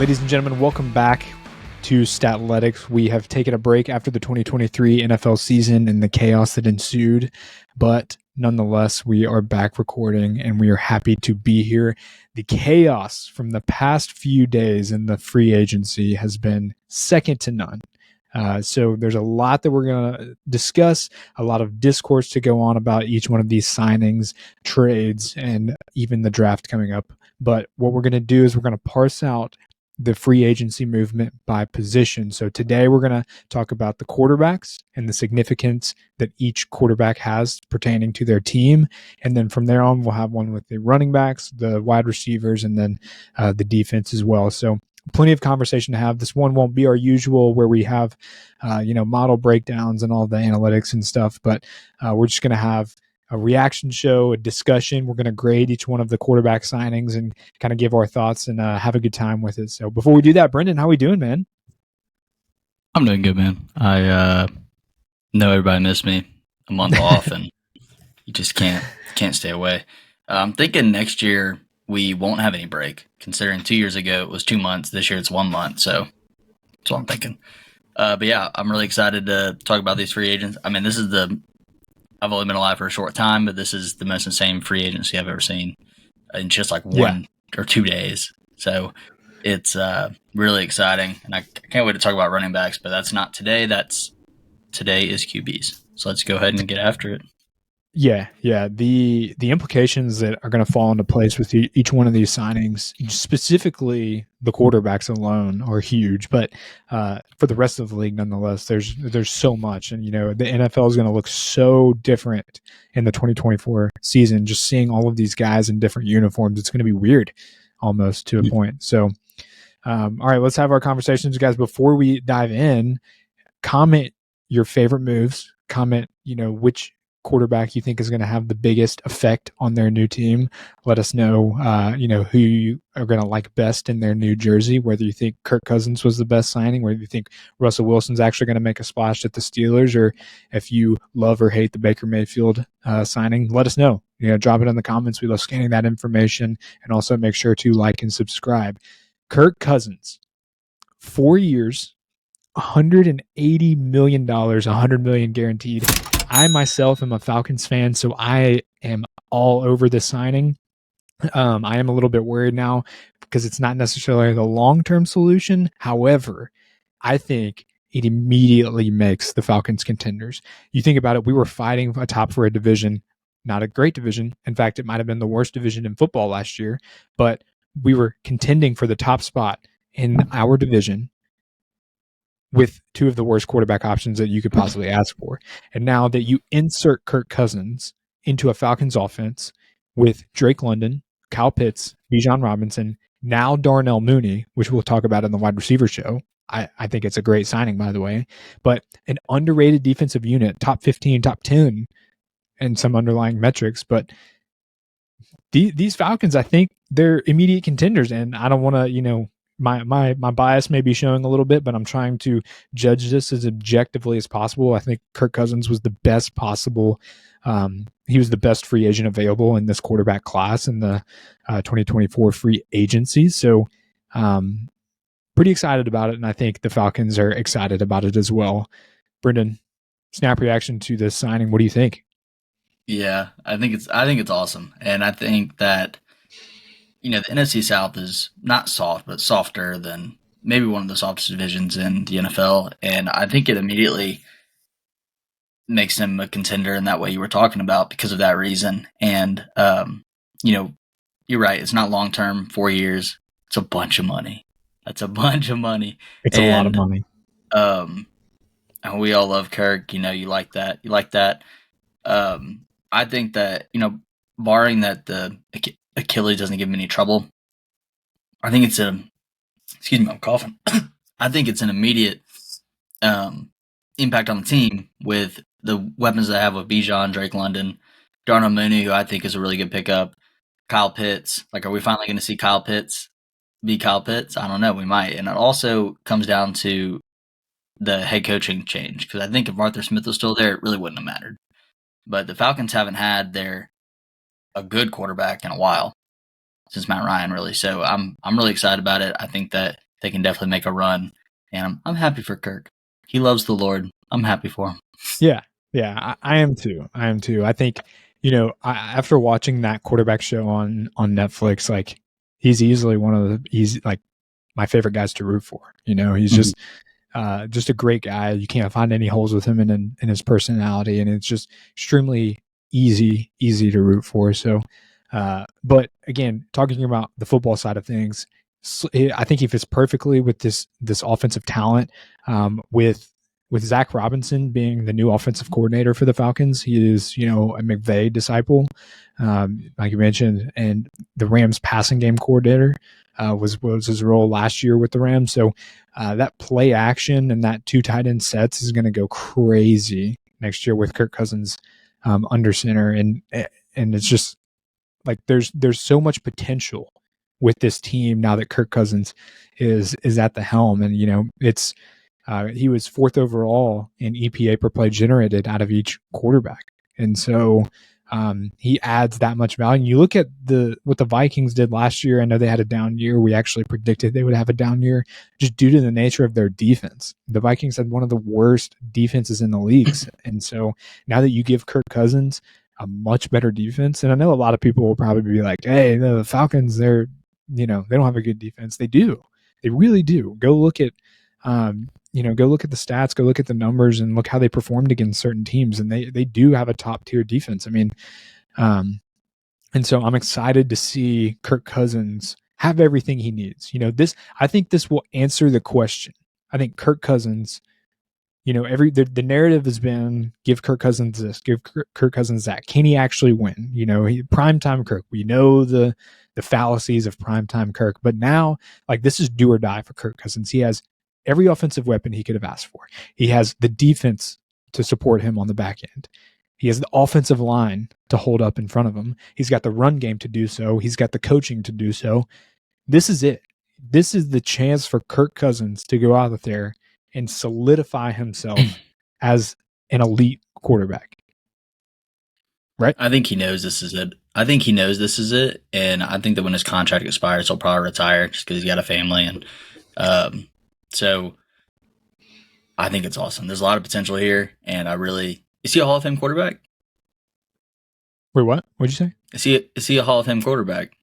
Ladies and gentlemen, welcome back to Statletics. We have taken a break after the 2023 NFL season and the chaos that ensued, but nonetheless, we are back recording and we are happy to be here. The chaos from the past few days in the free agency has been second to none. So there's a lot that we're going to discuss, a lot of discourse to go on about each one of these signings, trades, and even the draft coming up. But what we're going to do is we're going to parse out the free agency movement by position. So today we're going to talk about the quarterbacks and the significance that each quarterback has pertaining to their team. And then from there on, we'll have one with the running backs, the wide receivers, and then the defense as well. So plenty of conversation to have. This one won't be our usual where we have, model breakdowns and all the analytics and stuff, but we're just going to have a reaction show, a discussion. We're going to grade each one of the quarterback signings and kind of give our thoughts and have a good time with it. So before we do that, Brendan, how we doing, man? I'm doing good, man. I know everybody missed me a month off, and you just can't stay away. I'm thinking next year we won't have any break, considering 2 years ago it was 2 months. This year it's 1 month, so that's what I'm thinking. But yeah, I'm really excited to talk about these free agents. I mean, I've only been alive for a short time, but this is the most insane free agency I've ever seen in just like 1 or 2 days. So it's really exciting, and I can't wait to talk about running backs, but that's not today. Today is QBs. So let's go ahead and get after it. Yeah. The implications that are going to fall into place with each one of these signings, specifically the quarterbacks alone, are huge. But for the rest of the league, nonetheless, there's so much, and the NFL is going to look so different in the 2024 season. Just seeing all of these guys in different uniforms, it's going to be weird, almost to a point. So, all right, let's have our conversations, guys. Before we dive in, comment your favorite moves. Comment, which quarterback you think is going to have the biggest effect on their new team. Let us know, who you are going to like best in their new jersey, whether you think Kirk Cousins was the best signing, whether you think Russell Wilson's actually going to make a splash at the Steelers, or if you love or hate the Baker Mayfield signing. Let us know. Drop it in the comments. We love scanning that information, and also make sure to like and subscribe. Kirk Cousins, 4 years, $180 million, $100 million guaranteed. I myself am a Falcons fan, so I am all over this signing. I am a little bit worried now because it's not necessarily the long-term solution. However, I think it immediately makes the Falcons contenders. You think about it, we were fighting atop for a division, not a great division. In fact, it might have been the worst division in football last year, but we were contending for the top spot in our division with two of the worst quarterback options that you could possibly ask for. And now that you insert Kirk Cousins into a Falcons offense with Drake London, Kyle Pitts, Bijan Robinson, now Darnell Mooney, which we'll talk about in the wide receiver show. I think it's a great signing, by the way. But an underrated defensive unit, top 15, top 10, and some underlying metrics. But these Falcons, I think they're immediate contenders. And I don't want to, my bias may be showing a little bit, but I'm trying to judge this as objectively as possible. I think Kirk Cousins was the best possible. He was the best free agent available in this quarterback class in the 2024 free agency. So pretty excited about it, and I think the Falcons are excited about it as well. Brendan, snap reaction to this signing. What do you think? Yeah, I think it's awesome, and I think that the NFC South is not soft, but softer than maybe one of the softest divisions in the NFL. And I think it immediately makes them a contender in that way you were talking about because of that reason. And, you're right. It's not long-term, 4 years. It's a bunch of money. That's a bunch of money. It's a lot of money. And we all love Kirk. You like that. I think that, barring that the Achilles doesn't give him any trouble, I think it's excuse me, I'm coughing. I think it's an immediate impact on the team with the weapons they have with Bijan, Drake London, Darnell Mooney, who I think is a really good pickup, Kyle Pitts. Like, are we finally going to see Kyle Pitts be Kyle Pitts? I don't know. We might. And it also comes down to the head coaching change, because I think if Arthur Smith was still there, it really wouldn't have mattered. But the Falcons haven't had a good quarterback in a while, since Matt Ryan, really. So I'm really excited about it. I think that they can definitely make a run. And I'm happy for Kirk. He loves the Lord. I'm happy for him. Yeah, yeah, I am too. I am too. I think after watching that quarterback show on Netflix, like he's easily one of the like my favorite guys to root for. He's just a great guy. You can't find any holes with him in his personality, and it's just extremely easy to root for. So, but again, talking about the football side of things, I think he fits perfectly with this offensive talent. With Zach Robinson being the new offensive coordinator for the Falcons, he is a McVay disciple, like you mentioned, and the Rams passing game coordinator was his role last year with the Rams. So that play action and that 2 tight end sets is going to go crazy next year with Kirk Cousins under center, and it's just like there's so much potential with this team now that Kirk Cousins is at the helm, and it's he was 4th overall in EPA per play generated out of each quarterback, and so he adds that much value. You look at what the Vikings did last year. I know they had a down year. We actually predicted they would have a down year just due to the nature of their defense. The Vikings had one of the worst defenses in the leagues, and so now that you give Kirk Cousins a much better defense, and I know a lot of people will probably be like, "Hey, the Falcons, they don't have a good defense." They do. They really do. Go look at go look at the stats, go look at the numbers, and look how they performed against certain teams. And they do have a top tier defense. I mean, and so I'm excited to see Kirk Cousins have everything he needs. I think this will answer the question. I think Kirk Cousins, the narrative has been give Kirk Cousins this, give Kirk Cousins that. Can he actually win? Primetime Kirk. We know the fallacies of primetime Kirk, but now like this is do or die for Kirk Cousins. He has every offensive weapon he could have asked for. He has the defense to support him on the back end. He has the offensive line to hold up in front of him. He's got the run game to do so. He's got the coaching to do so. This is it. This is the chance for Kirk Cousins to go out there and solidify himself as an elite quarterback. Right? I think he knows this is it. And I think that when his contract expires, he'll probably retire just because he's got a family. And so I think it's awesome. There's a lot of potential here, and is he a Hall of Fame quarterback? Wait, what? What'd you say? Is he a Hall of Fame quarterback?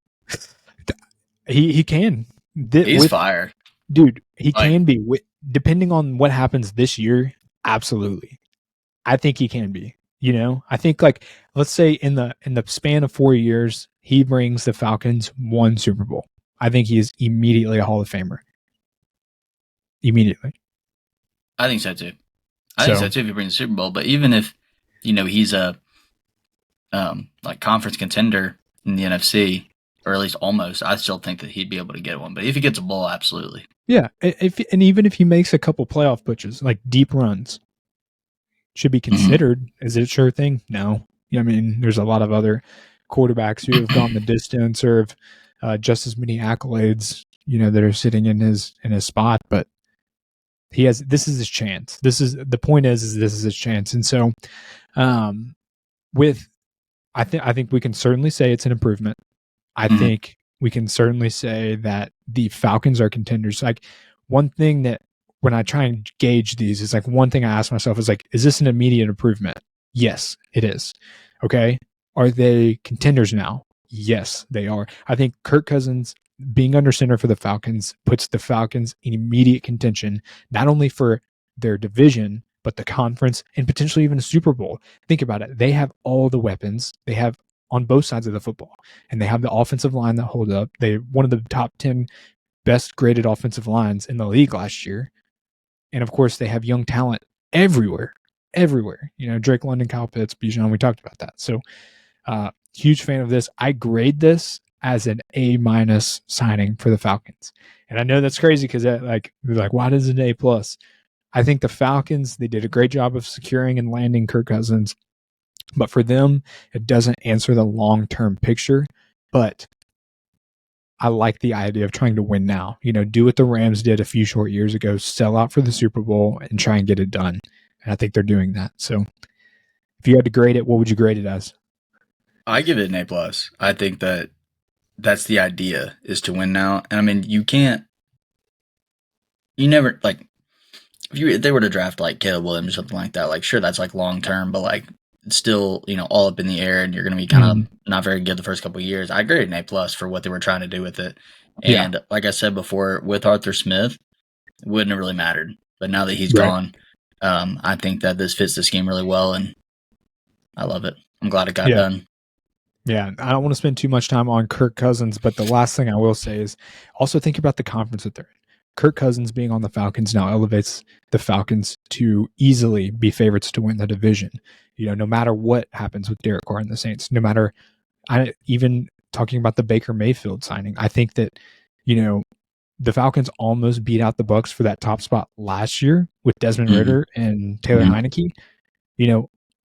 He can. He's fire. Dude, he can be. Depending on what happens this year, absolutely. I think he can be. I think like let's say in the span of 4 years, he brings the Falcons 1 Super Bowl. I think he is immediately a Hall of Famer. Immediately. I think so too. If he brings the Super Bowl. But even if he's a like conference contender in the NFC, or at least almost, I still think that he'd be able to get one. But if he gets a bowl, absolutely. Yeah, and even if he makes a couple playoff pushes, like deep runs, should be considered. Is it a sure thing? No. I mean, there's a lot of other quarterbacks who have gone the distance or have just as many accolades, that are sitting in his spot. But this is his chance. The point is this is his chance. And so, I think we can certainly say it's an improvement. I think we can certainly say that the Falcons are contenders. Like one thing that when I try and gauge these is like one thing I ask myself is like, is this an immediate improvement? Yes, it is. Okay. Are they contenders now? Yes, they are. I think Kirk Cousins being under center for the Falcons puts the Falcons in immediate contention, not only for their division, but the conference and potentially even a Super Bowl. Think about it. They have all the weapons. They have on both sides of the football, and they have the offensive line that hold up. They're one of the top 10 best graded offensive lines in the league last year. And of course, they have young talent everywhere. Drake London, Kyle Pitts, Bijan, we talked about that. So, huge fan of this. I grade this as an A- signing for the Falcons. And I know that's crazy because they're like, why does it an A+? I think the Falcons, they did a great job of securing and landing Kirk Cousins. But for them, it doesn't answer the long-term picture. But I like the idea of trying to win now. Do what the Rams did a few short years ago, sell out for the Super Bowl and try and get it done. And I think they're doing that. So if you had to grade it, what would you grade it as? I give it an A+. I think that's the idea, is to win now. And I mean, you can't you never like if they were to draft like Caleb Williams or something like that, like sure that's like long term, but like it's still, all up in the air and you're gonna be kind of not very good the first couple of years. I agree with an A+ for what they were trying to do with it. Yeah. And like I said before, with Arthur Smith, it wouldn't have really mattered. But now that he's Right. gone, I think that this fits the scheme really well, and I love it. I'm glad it got done. Yeah, I don't want to spend too much time on Kirk Cousins, but the last thing I will say is also think about the conference that they're in. Kirk Cousins being on the Falcons now elevates the Falcons to easily be favorites to win the division. No matter what happens with Derek Carr and the Saints, no matter even talking about the Baker Mayfield signing, I think that, the Falcons almost beat out the Bucs for that top spot last year with Desmond Ridder and Taylor Heineke.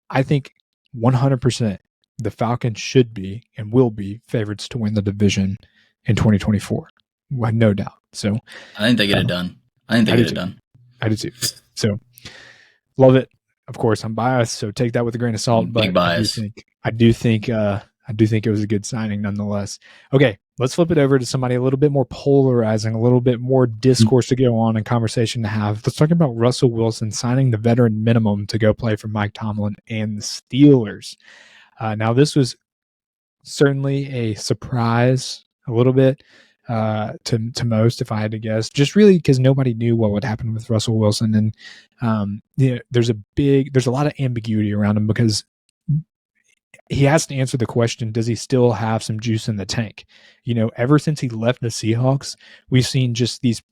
I think 100% the Falcons should be and will be favorites to win the division in 2024. No doubt. So I think they get it done. I do too. So love it. Of course, I'm biased, so take that with a grain of salt. But bias. I do think it was a good signing nonetheless. Okay, let's flip it over to somebody a little bit more polarizing, a little bit more discourse to go on and conversation to have. Let's talk about Russell Wilson signing the veteran minimum to go play for Mike Tomlin and the Steelers. Now, this was certainly a surprise a little bit to most, if I had to guess, just really because nobody knew what would happen with Russell Wilson. And there's a lot of ambiguity around him because he has to answer the question, does he still have some juice in the tank? Ever since he left the Seahawks, we've seen just these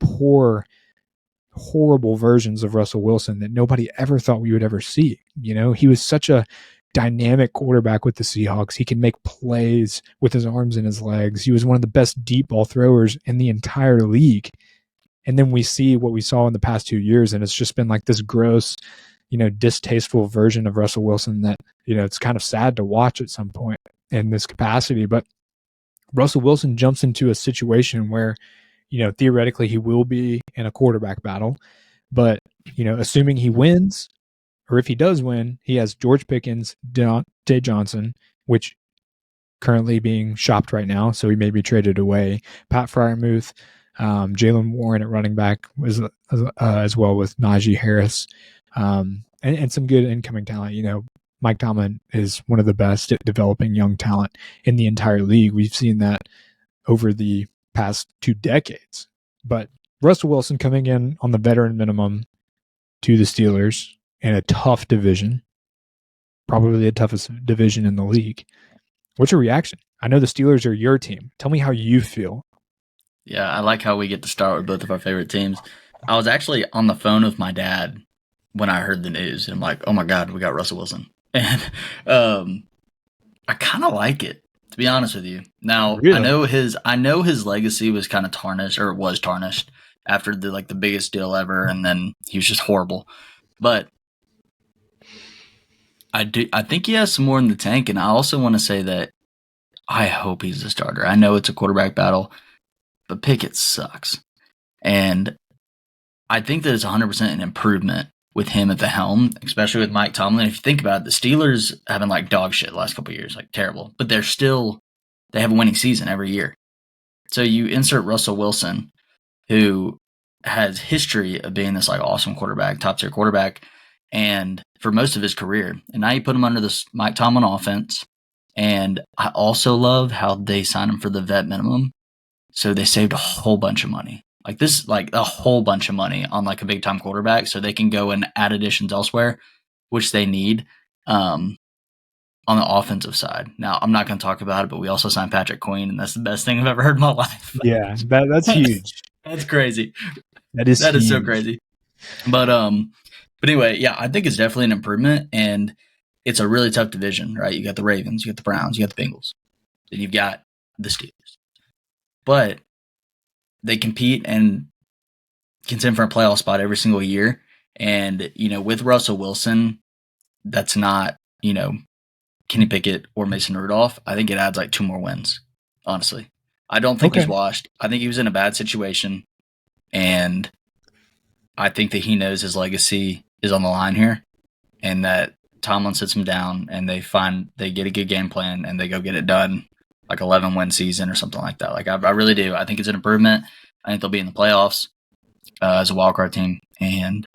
horrible versions of Russell Wilson that nobody ever thought we would ever see. He was such a dynamic quarterback with the Seahawks. He can make plays with his arms and his legs. He was one of the best deep ball throwers in the entire league. And then we see what we saw in the past 2 years, and it's just been like this gross, distasteful version of Russell Wilson that, it's kind of sad to watch at some point in this capacity. But Russell Wilson jumps into a situation where, theoretically he will be in a quarterback battle, but, assuming he wins, or if he does win, he has George Pickens, Deontay Johnson, which currently being shopped right now, so he may be traded away. Pat Freiermuth, Jalen Warren at running back as well with Najee Harris, and some good incoming talent. Mike Tomlin is one of the best at developing young talent in the entire league. We've seen that over the past 2 decades. But Russell Wilson coming in on the veteran minimum to the Steelers in a tough division, probably the toughest division in the league. What's your reaction? I know the Steelers are your team. Tell me how you feel. Yeah, I like how we get to start with both of our favorite teams. I was actually on the phone with my dad when I heard the news, and I'm like, oh my God, we got Russell Wilson. And I kind of like it, to be honest with you. Now, really? I know his legacy was kind of tarnished, or was tarnished after the biggest deal ever, and then he was just horrible. But I think he has some more in the tank, and I also want to say that I hope he's the starter. I know it's a quarterback battle, but Pickett sucks. And I think that it's 100% an improvement with him at the helm, especially with Mike Tomlin. If you think about it, the Steelers have been like dog shit the last couple of years, like terrible. But they have a winning season every year. So you insert Russell Wilson, who has history of being this like awesome quarterback, top tier quarterback, and for most of his career. And now you put him under this Mike Tomlin offense. And I also love how they signed him for the vet minimum. So they saved a whole bunch of money. A whole bunch of money on a big time quarterback, so they can go and add additions elsewhere, which they need on the offensive side. Now, I'm not going to talk about it, but we also signed Patrick Queen, and that's the best thing I've ever heard in my life. Yeah, that's huge. That's crazy. That is so crazy. But anyway, yeah, I think it's definitely an improvement, and it's a really tough division, right? You got the Ravens, you got the Browns, you got the Bengals, then you've got the Steelers. But they compete and contend for a playoff spot every single year. And, with Russell Wilson, that's not, Kenny Pickett or Mason Rudolph. I think it adds 2 more wins, honestly. I don't think he's washed. I think he was in a bad situation. And I think that he knows his legacy is on the line here. And that Tomlin sits him down and they get a good game plan and they go get it done. 11-win season or something like that. I really do. I think it's an improvement. I think they'll be in the playoffs. as a wildcard team, and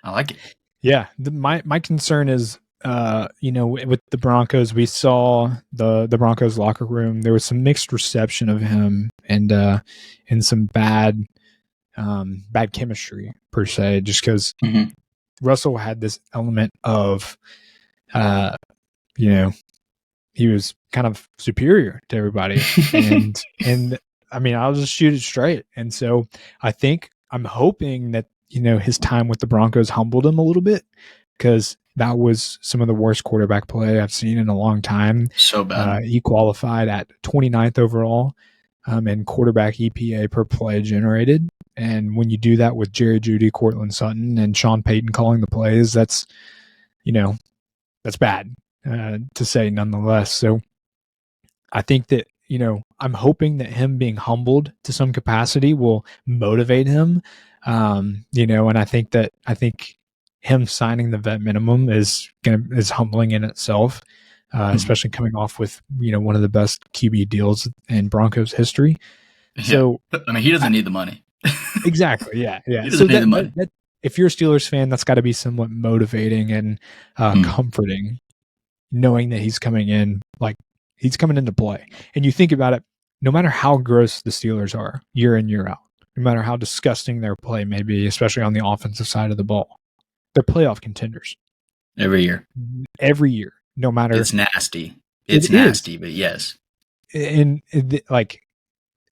I like it. Yeah, my concern is, with the Broncos, we saw the Broncos locker room. There was some mixed reception of him, and some bad chemistry per se, just because Russell had this element of, he was kind of superior to everybody, and I mean, I'll just shoot it straight. And so I'm hoping that his time with the Broncos humbled him a little bit, because that was some of the worst quarterback play I've seen in a long time. So bad. He qualified at 29th overall in quarterback EPA per play generated. And when you do that with Jerry Jeudy, Cortland Sutton, and Sean Payton calling the plays, that's bad to say nonetheless. So I think that, I'm hoping that him being humbled to some capacity will motivate him. And I think him signing the vet minimum is humbling in itself, especially coming off with, one of the best QB deals in Broncos history. Yeah. So, I mean, he doesn't need the money. Exactly. Yeah. He doesn't need the money. If you're a Steelers fan, that's got to be somewhat motivating and comforting, knowing that he's coming in, like he's coming into play. And you think about it, no matter how gross the Steelers are year in, year out, no matter how disgusting their play may be, especially on the offensive side of the ball, they're playoff contenders. Every year, no matter. It's nasty. It's nasty, but yes. And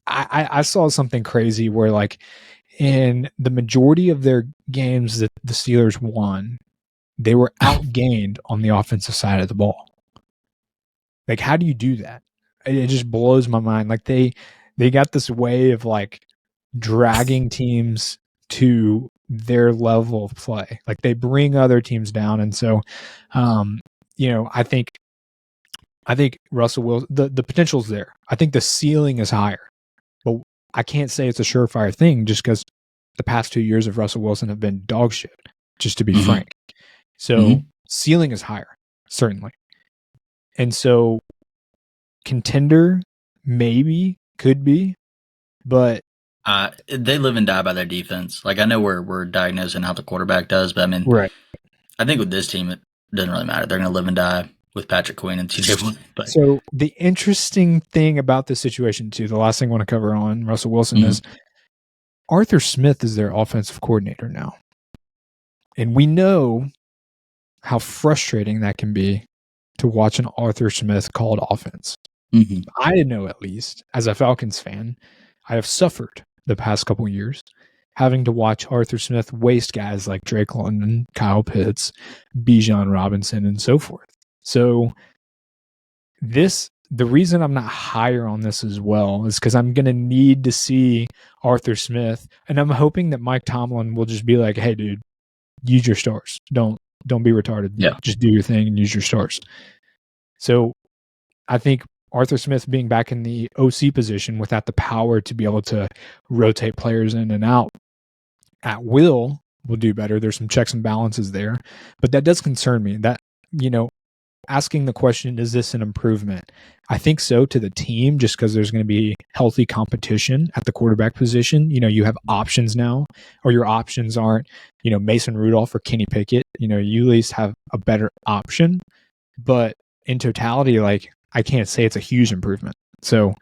I saw something crazy where, like, in the majority of their games that the Steelers won, they were outgained on the offensive side of the ball. Like, how do you do that? It just blows my mind. Like, they got this way of, like, dragging teams to their level of play. Like, they bring other teams down. And so, I think Russell Wilson, the potential's there. I think the ceiling is higher. But I can't say it's a surefire thing just because the past 2 years of Russell Wilson have been dog shit, just to be frank. So ceiling is higher, certainly. And so contender, maybe, could be, but they live and die by their defense. Like, I know we're diagnosing how the quarterback does, but I mean, right. I think with this team, it doesn't really matter. They're going to live and die with Patrick Queen and TJ Watt. But so the interesting thing about this situation too, the last thing I want to cover on Russell Wilson is Arthur Smith is their offensive coordinator now. And we know how frustrating that can be to watch an Arthur Smith called offense. I know, at least as a Falcons fan, I have suffered the past couple of years having to watch Arthur Smith waste guys like Drake London, Kyle Pitts, Bijan Robinson, and so forth. So the reason I'm not higher on this as well is because I'm going to need to see Arthur Smith, and I'm hoping that Mike Tomlin will just be like, hey, dude, use your stars. Don't be retarded. Yeah. Just do your thing and use your stars. So I think Arthur Smith being back in the OC position without the power to be able to rotate players in and out at will do better. There's some checks and balances there, but that does concern me. That, asking the question, is this an improvement? I think so to the team, just because there's going to be healthy competition at the quarterback position. You have options now, or your options aren't, Mason Rudolph or Kenny Pickett. You at least have a better option, but in totality, like, I can't say it's a huge improvement. So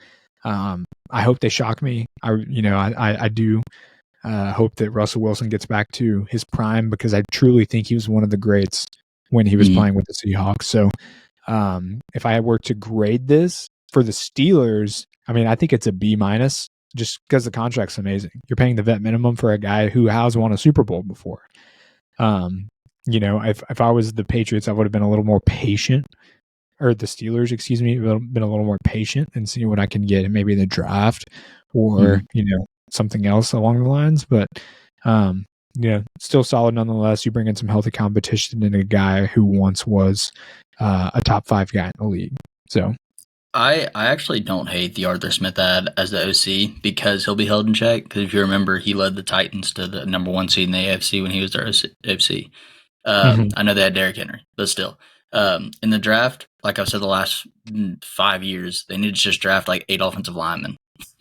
I hope they shock me. I do hope that Russell Wilson gets back to his prime, because I truly think he was one of the greats when he was playing with the Seahawks. So if I were to grade this for the Steelers, I mean, I think it's a B-, just because the contract's amazing. You're paying the vet minimum for a guy who has won a Super Bowl before. If I was the Patriots, I would have been a little more patient, or the Steelers, excuse me, been a little more patient and see what I can get in maybe the draft or, something else along the lines. But, still solid nonetheless. You bring in some healthy competition and a guy who once was a top 5 guy in the league. So I actually don't hate the Arthur Smith ad as the OC, because he'll be held in check. Because if you remember, he led the Titans to the number 1 seed in the AFC when he was their OC. I know they had Derrick Henry, but still. In the draft, like I've said the last 5 years, they need to just draft like 8 offensive linemen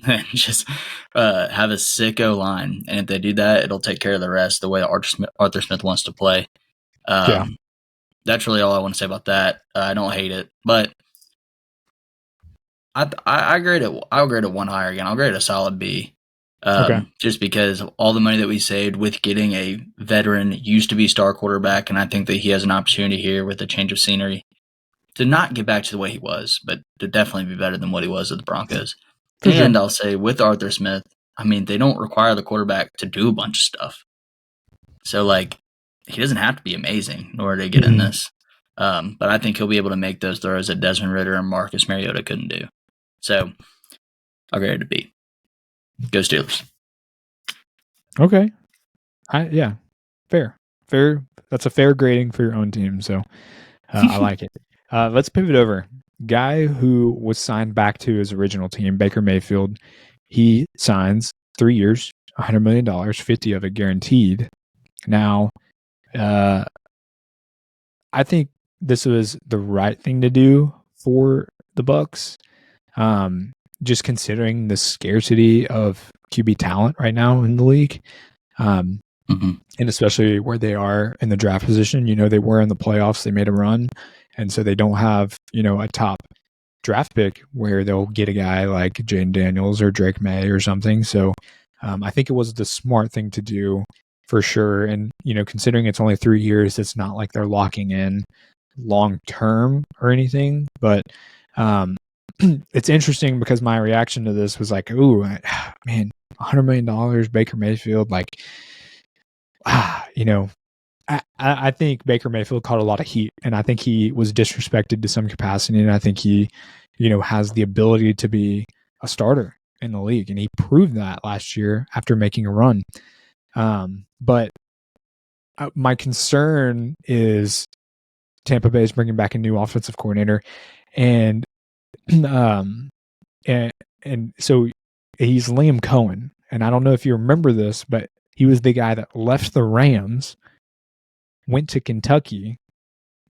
and just have a sick O-line. And if they do that, it'll take care of the rest the way Arthur Smith wants to play. Yeah. That's really all I want to say about that. I don't hate it, but I grade it. I'll grade it one higher again. I'll grade it a solid B. Okay. Just because of all the money that we saved with getting a veteran, used to be star quarterback, and I think that he has an opportunity here with a change of scenery to not get back to the way he was, but to definitely be better than what he was at the Broncos. For And sure. I'll say with Arthur Smith, I mean, they don't require the quarterback to do a bunch of stuff. So, like, he doesn't have to be amazing in order to get in this. But I think he'll be able to make those throws that Desmond Ridder and Marcus Mariota couldn't do. So, I'll grade it a B. Go Steelers. Okay. Yeah. Fair. That's a fair grading for your own team. So I like it. Let's pivot over. Guy who was signed back to his original team, Baker Mayfield, he signs 3 years, $100 million, 50 of it guaranteed. Now, I think this was the right thing to do for the Bucs. Just considering the scarcity of QB talent right now in the league. And especially where they are in the draft position, they were in the playoffs, they made a run. And so they don't have, a top draft pick where they'll get a guy like Jaden Daniels or Drake May or something. So I think it was the smart thing to do for sure. And, considering it's only 3 years, it's not like they're locking in long term or anything. But it's interesting because my reaction to this was like, ooh, man, $100 million, Baker Mayfield, like, I think Baker Mayfield caught a lot of heat, and I think he was disrespected to some capacity, and I think he, has the ability to be a starter in the league, and he proved that last year after making a run. But my concern is Tampa Bay is bringing back a new offensive coordinator, and so he's Liam Cohen, and I don't know if you remember this, but he was the guy that left the Rams, went to Kentucky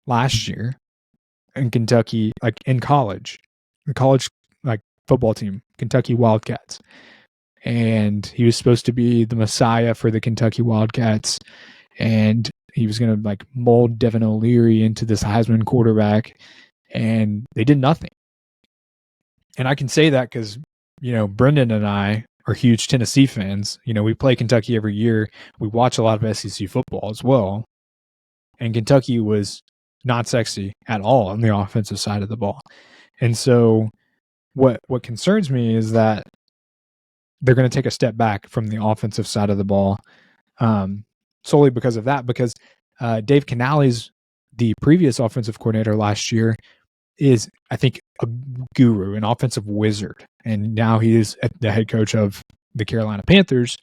last year, in Kentucky, like in college, like football team, Kentucky Wildcats. And he was supposed to be the messiah for the Kentucky Wildcats. And he was going to like mold Devin O'Leary into this Heisman quarterback. And they did nothing. And I can say that because, Brendan and I are huge Tennessee fans. We play Kentucky every year. We watch a lot of SEC football as well. And Kentucky was not sexy at all on the offensive side of the ball. And so what concerns me is that they're going to take a step back from the offensive side of the ball solely because of that, because Dave Canales, the previous offensive coordinator last year, is, I think, a guru, an offensive wizard. And now he is the head coach of the Carolina Panthers.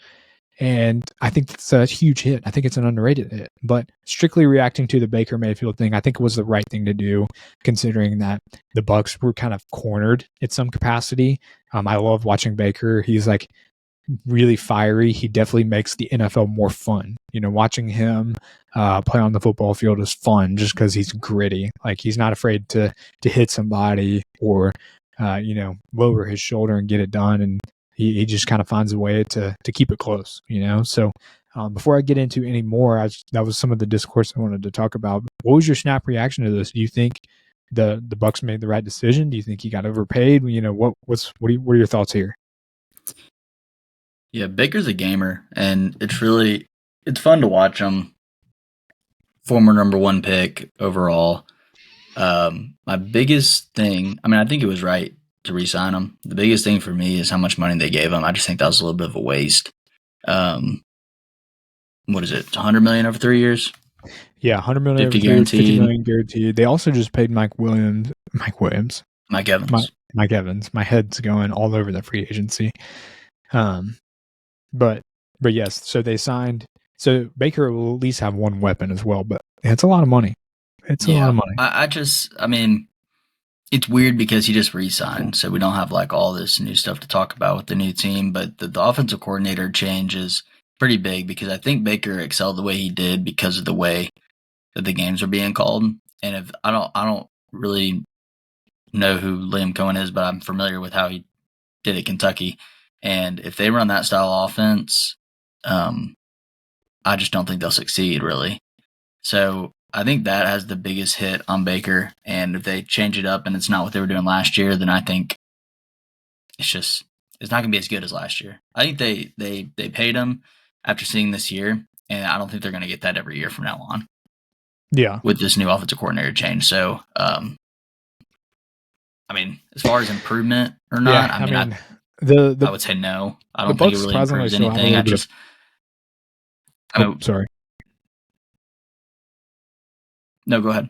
And I think that's a huge hit. I think it's an underrated hit. But strictly reacting to the Baker Mayfield thing, I think it was the right thing to do, considering that the Bucs were kind of cornered in some capacity. I love watching Baker. He's like really fiery. He definitely makes the NFL more fun. Watching him play on the football field is fun just because he's gritty. Like, he's not afraid to hit somebody or lower his shoulder and get it done. And he just kind of finds a way to keep it close, So before I get into any more, that was some of the discourse I wanted to talk about. What was your snap reaction to this? Do you think the Bucs made the right decision? Do you think he got overpaid? What are your thoughts here? Yeah, Baker's a gamer, and it's fun to watch him. Former number 1 pick overall. My biggest thing, I think it was right to re-sign him. The biggest thing for me is how much money they gave him. I just think that was a little bit of a waste. What is it? $100 million over 3 years? Yeah, $100 million 50 guaranteed. $50 million guaranteed. They also just paid Mike Evans. Mike Evans. My head's going all over the free agency. But yes, so they signed. So Baker will at least have one weapon as well, but it's a lot of money. It's a lot of money. It's weird because he just re-signed, so we don't have like all this new stuff to talk about with the new team. But the offensive coordinator change is pretty big because I think Baker excelled the way he did because of the way that the games are being called. And if I don't really know who Liam Cohen is, but I'm familiar with how he did at Kentucky. And if they run that style of offense, I just don't think they'll succeed, really. So I think that has the biggest hit on Baker. And if they change it up and it's not what they were doing last year, then I think it's not going to be as good as last year. I think they paid him after seeing this year, and I don't think they're going to get that every year from now on. Yeah, with this new offensive coordinator change. So, I mean, as far as improvement or not, I would say no. I don't think it really improves anything. Sorry. No, go ahead.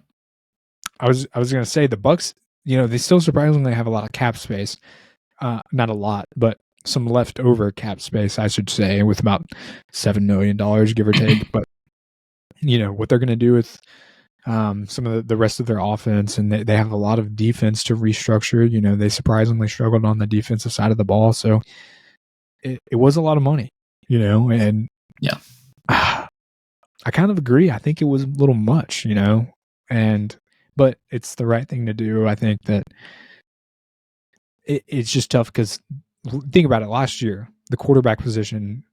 I was going to say the Bucs, they still surprisingly have a lot of cap space. Not a lot, but some leftover cap space, I should say, with about $7 million, give or take. But, what they're going to do with some of the rest of their offense, and they have a lot of defense to restructure. They surprisingly struggled on the defensive side of the ball. So it was a lot of money, and yeah, I kind of agree. I think it was a little much, but it's the right thing to do. I think that it's just tough because think about it. Last year, the quarterback position,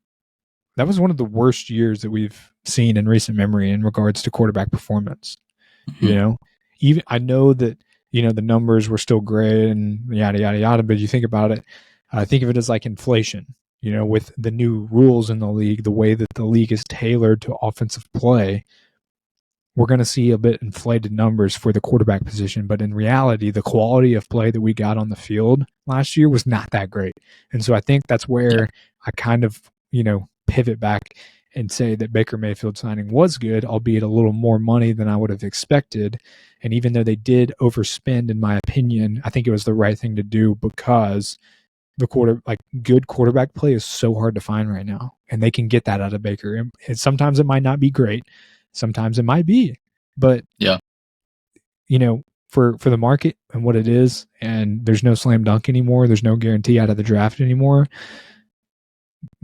that was one of the worst years that we've seen in recent memory in regards to quarterback performance. Mm-hmm. Even I know that, the numbers were still great and yada, yada, yada, but you think about it, think of it as like inflation, with the new rules in the league, the way that the league is tailored to offensive play, we're going to see a bit inflated numbers for the quarterback position. But in reality, the quality of play that we got on the field last year was not that great. And so I think that's where I kind of, pivot back and say that Baker Mayfield signing was good, albeit a little more money than I would have expected. And even though they did overspend, in my opinion, I think it was the right thing to do because good quarterback play is so hard to find right now, and they can get that out of Baker. And sometimes it might not be great, sometimes it might be, but for the market and what it is, and there's no slam dunk anymore. There's no guarantee out of the draft anymore.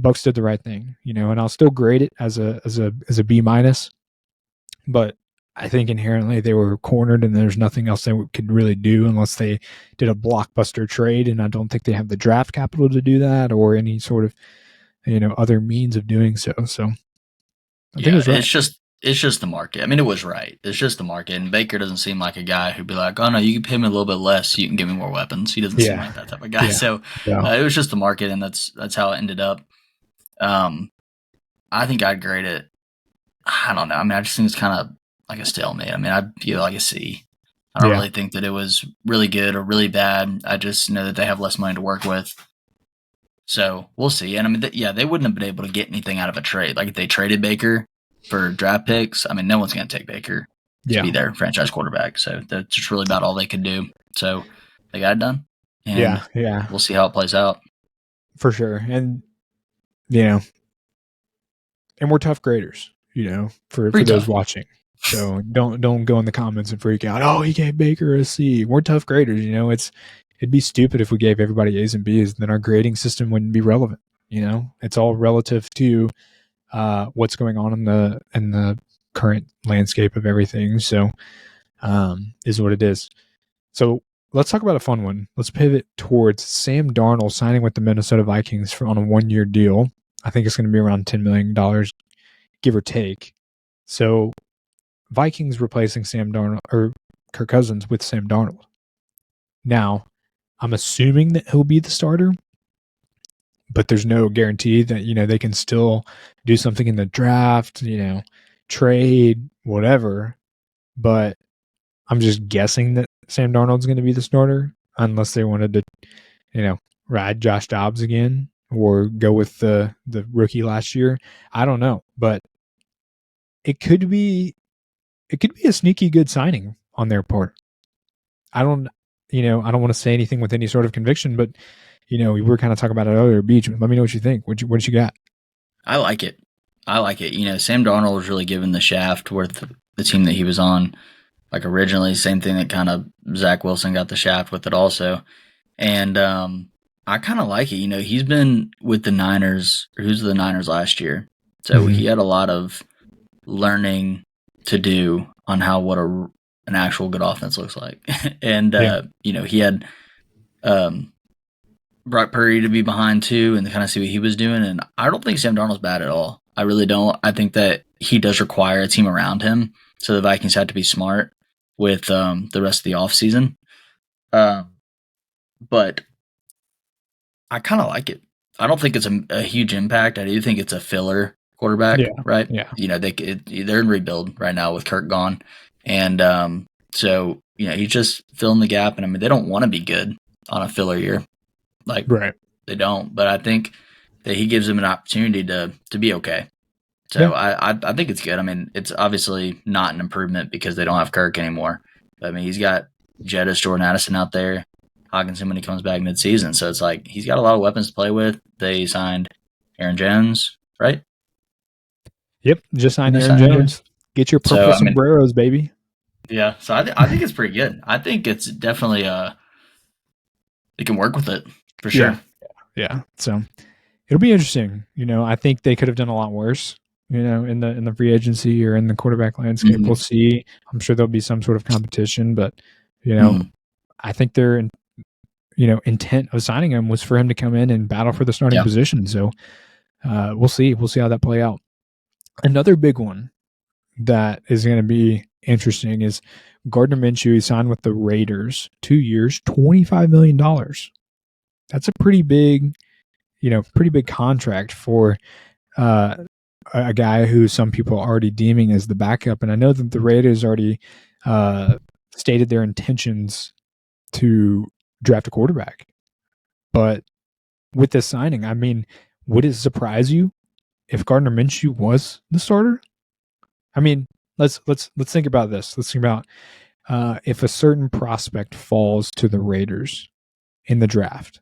Bucs did the right thing, and I'll still grade it as a B minus, but I think inherently they were cornered and there's nothing else they could really do unless they did a blockbuster trade. And I don't think they have the draft capital to do that or any sort of, other means of doing so. So I think it was right. It's just the market. I mean, it was right. It's just the market. And Baker doesn't seem like a guy who'd be like, oh no, you can pay me a little bit less so you can give me more weapons. He doesn't seem like that type of guy. So it was just the market, and that's how it ended up. I think I'd grade it. I don't know. I mean, I just think it's kind of like a stalemate. I mean, I'd feel like a C. I don't really think that it was really good or really bad. I just know that they have less money to work with. So we'll see. And I mean, they wouldn't have been able to get anything out of a trade. Like if they traded Baker for draft picks, I mean, no one's going to take Baker to be their franchise quarterback. So that's just really about all they could do. So they got it done. And we'll see how it plays out. For sure. And, and we're tough graders, for those watching. So don't go in the comments and freak out. Oh, he gave Baker a C. We're tough graders. It'd be stupid if we gave everybody A's and B's. Then our grading system wouldn't be relevant. It's all relative to what's going on in the current landscape of everything. So is what it is. So let's talk about a fun one. Let's pivot towards Sam Darnold signing with the Minnesota Vikings on a 1-year deal. I think it's going to be around $10 million, give or take. So Vikings replacing Sam Darnold or Kirk Cousins with Sam Darnold. Now, I'm assuming that he'll be the starter, but there's no guarantee that, they can still do something in the draft, trade, whatever. But I'm just guessing that Sam Darnold's going to be the starter unless they wanted to, ride Josh Dobbs again or go with the rookie last year. I don't know, but it could be a sneaky good signing on their part. I don't want to say anything with any sort of conviction, but we were kind of talking about it earlier, Beach. Let me know what you think. What you got? I like it. Sam Darnold was really given the shaft with the team that he was on. Like originally, same thing that kind of Zach Wilson got the shaft with it also. And I kind of like it. He's been with the Niners, or he was with the Niners last year. So he had a lot of learning to do on what an actual good offense looks like. And, he had Brock Purdy to be behind too, and to kind of see what he was doing. And I don't think Sam Darnold's bad at all. I really don't. I think that he does require a team around him, so the Vikings have to be smart with the rest of the offseason. But I kind of like it. I don't think it's a huge impact. I do think it's a filler quarterback, Yeah. right? Yeah. They're in rebuild right now with Kirk gone, and so he's just filling the gap. And I mean, they don't want to be good on a filler year, like Right. they don't. But I think that he gives them an opportunity to be okay. So Yeah. I think it's good. I mean, it's obviously not an improvement because they don't have Kirk anymore. But I mean, he's got Jettis, Jordan Addison out there, Hawkinson when he comes back midseason. So it's like he's got a lot of weapons to play with. They signed Aaron Jones, right? Yep. Just signed They Aaron signed Jones. Get your So purple I mean, sombreros, baby. yeah. So I think it's pretty good. I think it's definitely they can work with it for sure. Yeah. Yeah. So it'll be interesting. I think they could have done a lot worse. In the free agency or in the quarterback landscape, Mhm. we'll see. I'm sure there'll be some sort of competition, but Mhm. I think their intent of signing him was for him to come in and battle for the starting Yeah. position. So we'll see. We'll see how that play out. Another big one that is going to be interesting is Gardner Minshew. He signed with the Raiders, 2 years, $25 million. That's a pretty big contract for a guy who some people are already deeming as the backup. And I know that the Raiders already stated their intentions to draft a quarterback. But with this signing, I mean, would it surprise you if Gardner Minshew was the starter? I mean, let's think about this. Let's think about if a certain prospect falls to the Raiders in the draft,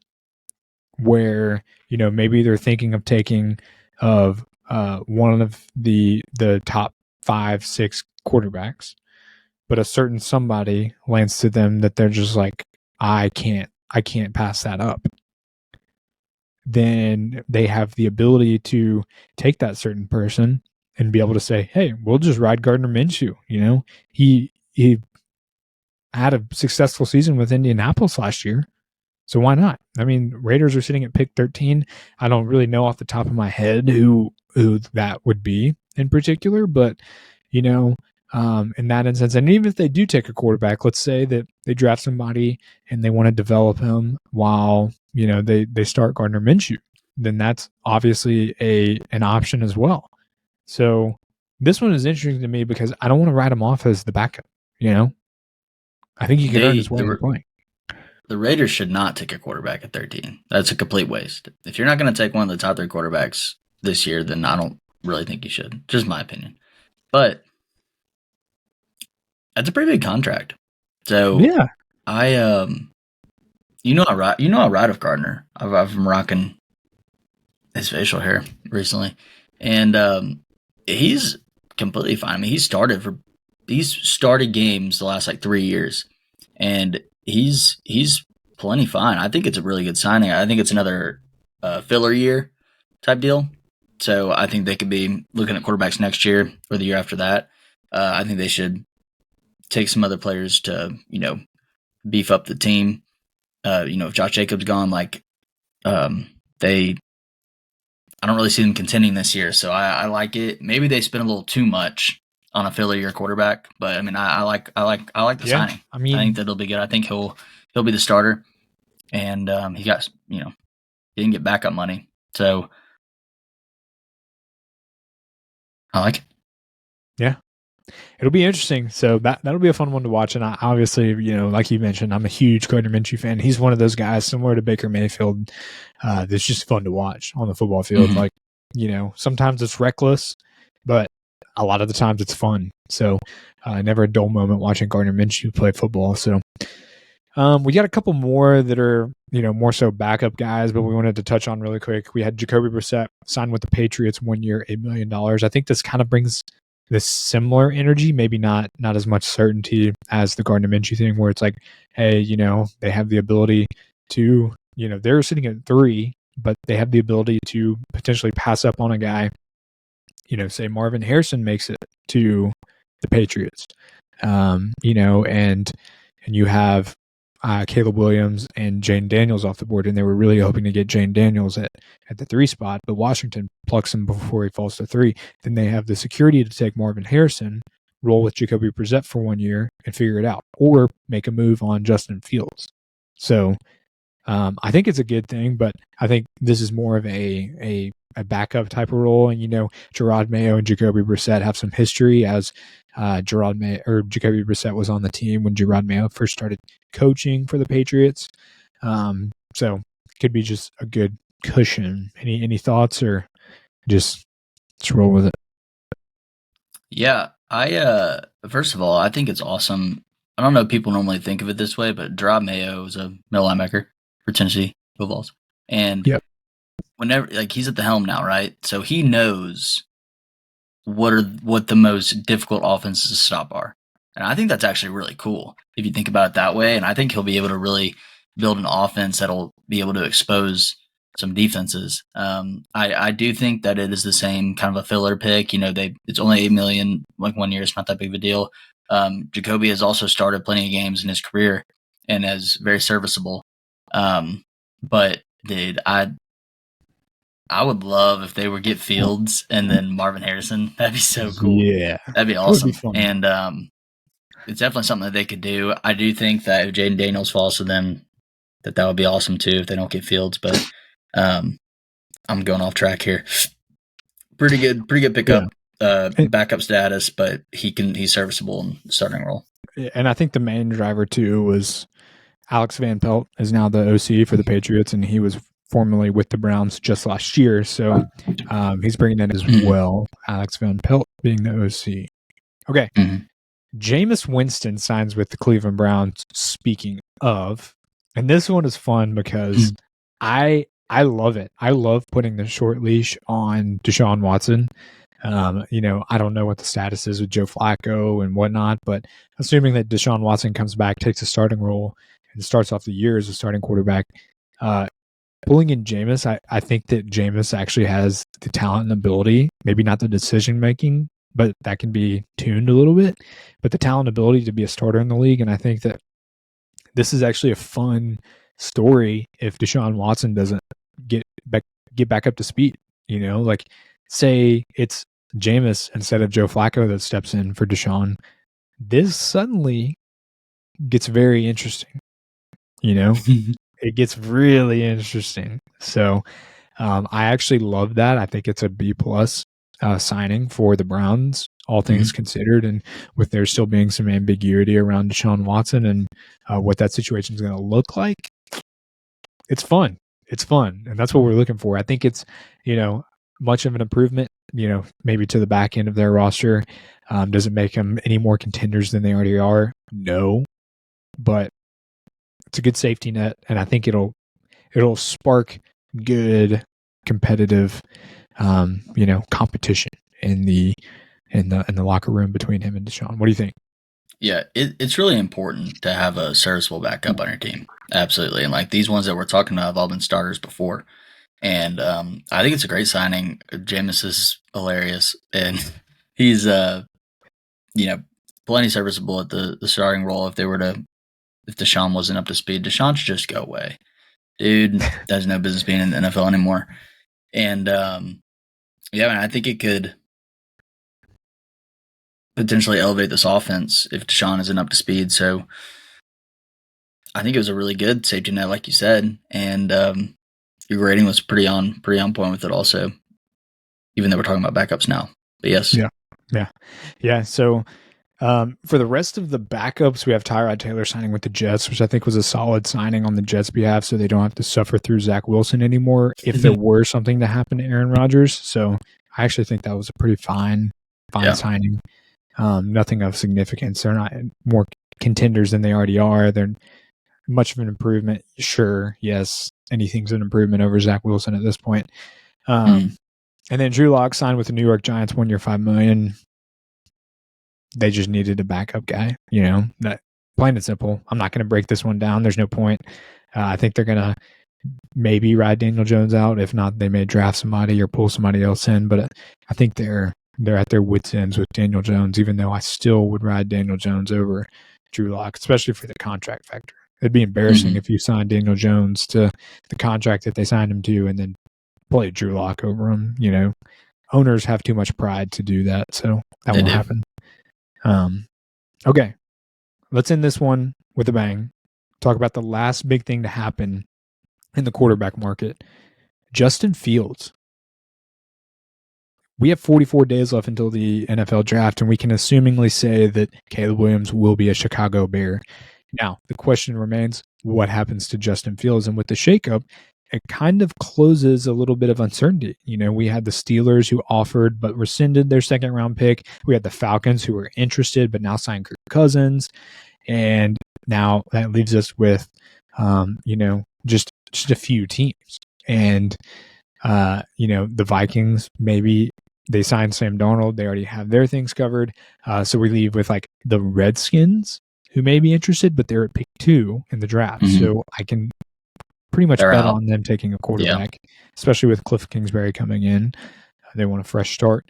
where maybe they're thinking of taking one of the top 5-6 quarterbacks, but a certain somebody lands to them that they're just like, I can't pass that up. Then they have the ability to take that certain person and be able to say, hey, we'll just ride Gardner Minshew. He had a successful season with Indianapolis last year. So why not? I mean, Raiders are sitting at pick 13. I don't really know off the top of my head who that would be in particular, but in that instance, and even if they do take a quarterback, let's say that they draft somebody and they want to develop him while they start Gardner Minshew, then that's obviously an option as well. So this one is interesting to me because I don't want to write him off as the backup. I think he could earn his way by playing. The Raiders should not take a quarterback at 13. That's a complete waste. If you're not going to take one of the top 3 quarterbacks this year, then I don't really think you should. Just my opinion. But that's a pretty big contract. So yeah, I I ride with Gardner. I've been rocking his facial hair recently, and he's completely fine. I mean, he's started games the last 3 years, and he's plenty fine. I think it's a really good signing. I think it's another filler year type deal. So I think they could be looking at quarterbacks next year or the year after that. I think they should take some other players to beef up the team. If Josh Jacobs gone, I don't really see them contending this year. So I like it. Maybe they spend a little too much on a filler year quarterback, but I mean, I like the signing. I mean, I think that'll be good. I think he'll be the starter, and he got he didn't get backup money, so I like it. Yeah, it'll be interesting. So that'll be a fun one to watch. And I obviously, like you mentioned, I'm a huge Gardner Minshew fan. He's one of those guys similar to Baker Mayfield that's just fun to watch on the football field. Mhm. Like, sometimes it's reckless, but a lot of the times it's fun. So never a dull moment watching Gardner Minshew play football. So we got a couple more that are, more so backup guys, but we wanted to touch on really quick. We had Jacoby Brissette signed with the Patriots 1 year, $8 million. I think this kind of brings this similar energy, maybe not as much certainty as the Gardner Minshew thing, where it's like, hey, they have the ability to, they're sitting at 3, but they have the ability to potentially pass up on a guy. Say Marvin Harrison makes it to the Patriots, and you have Caleb Williams and Jane Daniels off the board, and they were really hoping to get Jane Daniels at the 3 spot, but Washington plucks him before he falls to 3. Then they have the security to take Marvin Harrison, roll with Jacoby Brissette for 1 year, and figure it out, or make a move on Justin Fields. So I think it's a good thing, but I think this is more of a backup type of role. And, Gerard Mayo and Jacoby Brissette have some history, as Jacoby Brissette was on the team when Gerard Mayo first started coaching for the Patriots. So it could be just a good cushion. Any thoughts, or just roll with it? Yeah, first of all, I think it's awesome. I don't know if people normally think of it this way, but Gerard Mayo is a middle linebacker for Tennessee Vols. And Yep. whenever, he's at the helm now, right? So he knows what the most difficult offenses to stop are. And I think that's actually really cool if you think about it that way. And I think he'll be able to really build an offense that'll be able to expose some defenses. I do think that it is the same kind of a filler pick. It's only $8 million, 1 year. It's not that big of a deal. Jacoby has also started plenty of games in his career and is very serviceable. But dude, I would love if they would get Fields and then Marvin Harrison. That'd be so cool. Yeah, that'd be awesome. That would be fun. And it's definitely something that they could do. I do think that if Jaden Daniels falls to them, that would be awesome too if they don't get Fields. But I'm going off track here. Pretty good pickup. Backup status, but he's serviceable in starting role. And I think the main driver too was Alex Van Pelt is now the OC for the Patriots, and he was formerly with the Browns just last year. So he's bringing in as well. Alex Van Pelt being the OC. Okay. Jameis Winston signs with the Cleveland Browns, speaking of. And this one is fun because I love it. I love putting the short leash on Deshaun Watson. I don't know what the status is with Joe Flacco and whatnot, but assuming that Deshaun Watson comes back, takes a starting role, and starts off the year as a starting quarterback, pulling in Jameis, I think that Jameis actually has the talent and ability, maybe not the decision making, but that can be tuned a little bit, but the talent and ability to be a starter in the league. And I think that this is actually a fun story if Deshaun Watson doesn't get back up to speed. Say it's Jameis instead of Joe Flacco that steps in for Deshaun. This suddenly gets very interesting. It gets really interesting. So I actually love that. I think it's a B+ signing for the Browns, all things considered, and with there still being some ambiguity around Deshaun Watson and what that situation is going to look like. It's fun. It's fun, and that's what we're looking for. I think it's much of an improvement. Maybe to the back end of their roster. Does it make them any more contenders than they already are? No, but it's a good safety net, and I think it'll spark good competitive, competition in the locker room between him and Deshaun. What do you think? Yeah, it's really important to have a serviceable backup on your team. Absolutely, and these ones that we're talking about have all been starters before, and I think it's a great signing. Jameis is hilarious, and he's plenty serviceable at the starting role. If Deshaun wasn't up to speed, Deshaun should just go away. Dude has no business being in the NFL anymore. And, I think it could potentially elevate this offense if Deshaun isn't up to speed. So I think it was a really good safety net, like you said. And your rating was pretty on point with it also, even though we're talking about backups now. But yes. Yeah. So for the rest of the backups, we have Tyrod Taylor signing with the Jets, which I think was a solid signing on the Jets' behalf, so they don't have to suffer through Zach Wilson anymore if there were something to happen to Aaron Rodgers. So I actually think that was a pretty fine signing. Nothing of significance. They're not more contenders than they already are. They're much of an improvement. Sure, yes, anything's an improvement over Zach Wilson at this point. And then Drew Lock signed with the New York Giants, 1 year, $5 million. They just needed a backup guy, that plain and simple. I'm not going to break this one down. There's no point. I think they're going to maybe ride Daniel Jones out. If not, they may draft somebody or pull somebody else in. But I think they're at their wits' ends with Daniel Jones, even though I still would ride Daniel Jones over Drew Lock, especially for the contract factor. It'd be embarrassing if you signed Daniel Jones to the contract that they signed him to and then played Drew Lock over him. You know, owners have too much pride to do that, so that won't happen. Okay, let's end this one with a bang. Talk about the last big thing to happen in the quarterback market. Justin Fields. We have 44 days left until the NFL draft, and we can assumingly say that Caleb Williams will be a Chicago Bear. Now, the question remains, what happens to Justin Fields? And with the shakeup, it kind of closes a little bit of uncertainty. You know, we had the Steelers who offered but rescinded their second-round pick. We had the Falcons who were interested but now signed Kirk Cousins. And now that leaves us with, just a few teams. And, the Vikings, maybe they signed Sam Darnold. They already have their things covered. So we leave with like the Redskins who may be interested, but they're at pick 2 in the draft. Mm-hmm. So I can pretty much bet on them taking a quarterback, especially with Cliff Kingsbury coming in. They want a fresh start.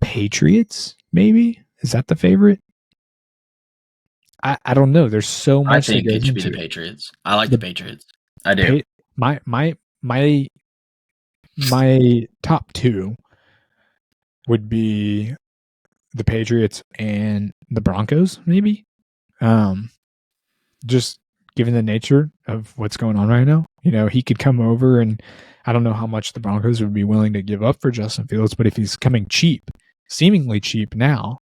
Patriots, maybe? Is that the favorite? I don't know. There's so much. I think it should be the Patriots. I like the Patriots. I do. My top 2 would be the Patriots and the Broncos, maybe. Just given the nature of what's going on right now, he could come over, and I don't know how much the Broncos would be willing to give up for Justin Fields, but if he's coming cheap, seemingly cheap now,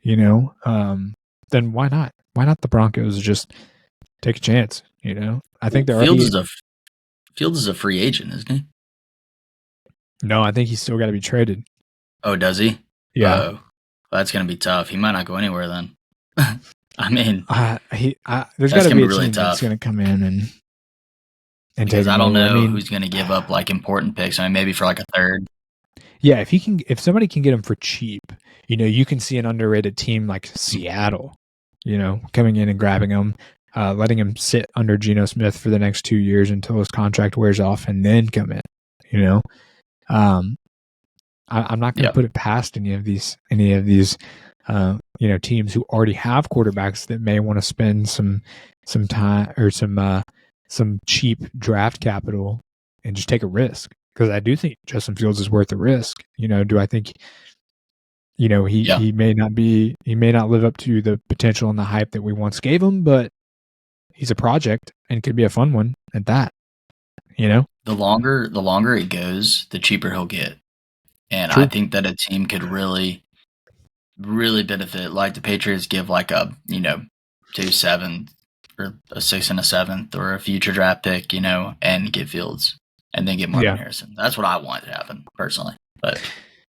then why not? Why not the Broncos just take a chance? I think they're Fields is a free agent, isn't he? No, I think he's still got to be traded. Oh, does he? Yeah. Well, that's going to be tough. He might not go anywhere then. I mean, there's got to be a really team that's going to come in and because I don't know who's going to give up like important picks. I mean, maybe for like a third. Yeah, if somebody can get him for cheap, you can see an underrated team like Seattle, coming in and grabbing him, letting him sit under Geno Smith for the next 2 years until his contract wears off, and then come in. I'm not going to put it past any of these teams who already have quarterbacks that may want to spend some time or some cheap draft capital and just take a risk, because I do think Justin Fields is worth the risk. Do I think he may not live up to the potential and the hype that we once gave him, but he's a project and could be a fun one at that. The longer it goes, the cheaper he'll get. And True. I think that a team could really, really benefit. Like the Patriots give like a, 2/7 or a 6 and a 7th or a future draft pick, and get Fields and then get Marvin Harrison. That's what I want to happen personally. But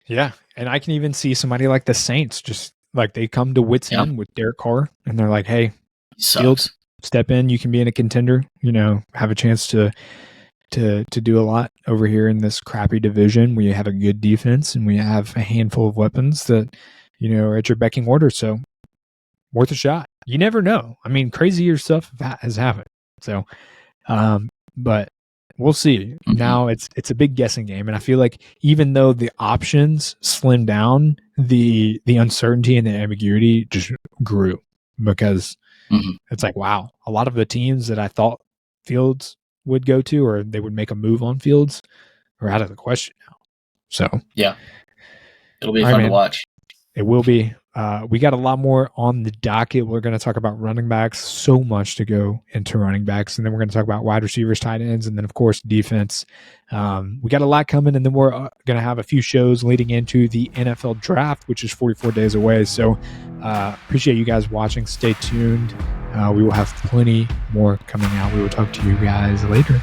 yeah. And I can even see somebody like the Saints, just like they come to wits end with Derek Carr and they're like, hey, Fields, step in. You can be in a contender, have a chance to do a lot over here in this crappy division. We have a good defense and we have a handful of weapons that, are at your beck order. So worth a shot. You never know. I mean, crazier stuff has happened. So, but we'll see. Mm-hmm. Now it's a big guessing game. And I feel like even though the options slimmed down, the uncertainty and the ambiguity just grew, because it's like, wow, a lot of the teams that I thought Fields would go to, or they would make a move on Fields, are out of the question now. So yeah, it'll be fun to watch. It will be. We got a lot more on the docket. We're going to talk about running backs. So much to go into running backs, and then we're going to talk about wide receivers, tight ends, and then of course defense. We got a lot coming, and then we're going to have a few shows leading into the NFL draft, which is 44 days away. So appreciate you guys watching. Stay tuned. We will have plenty more coming out. We will talk to you guys later.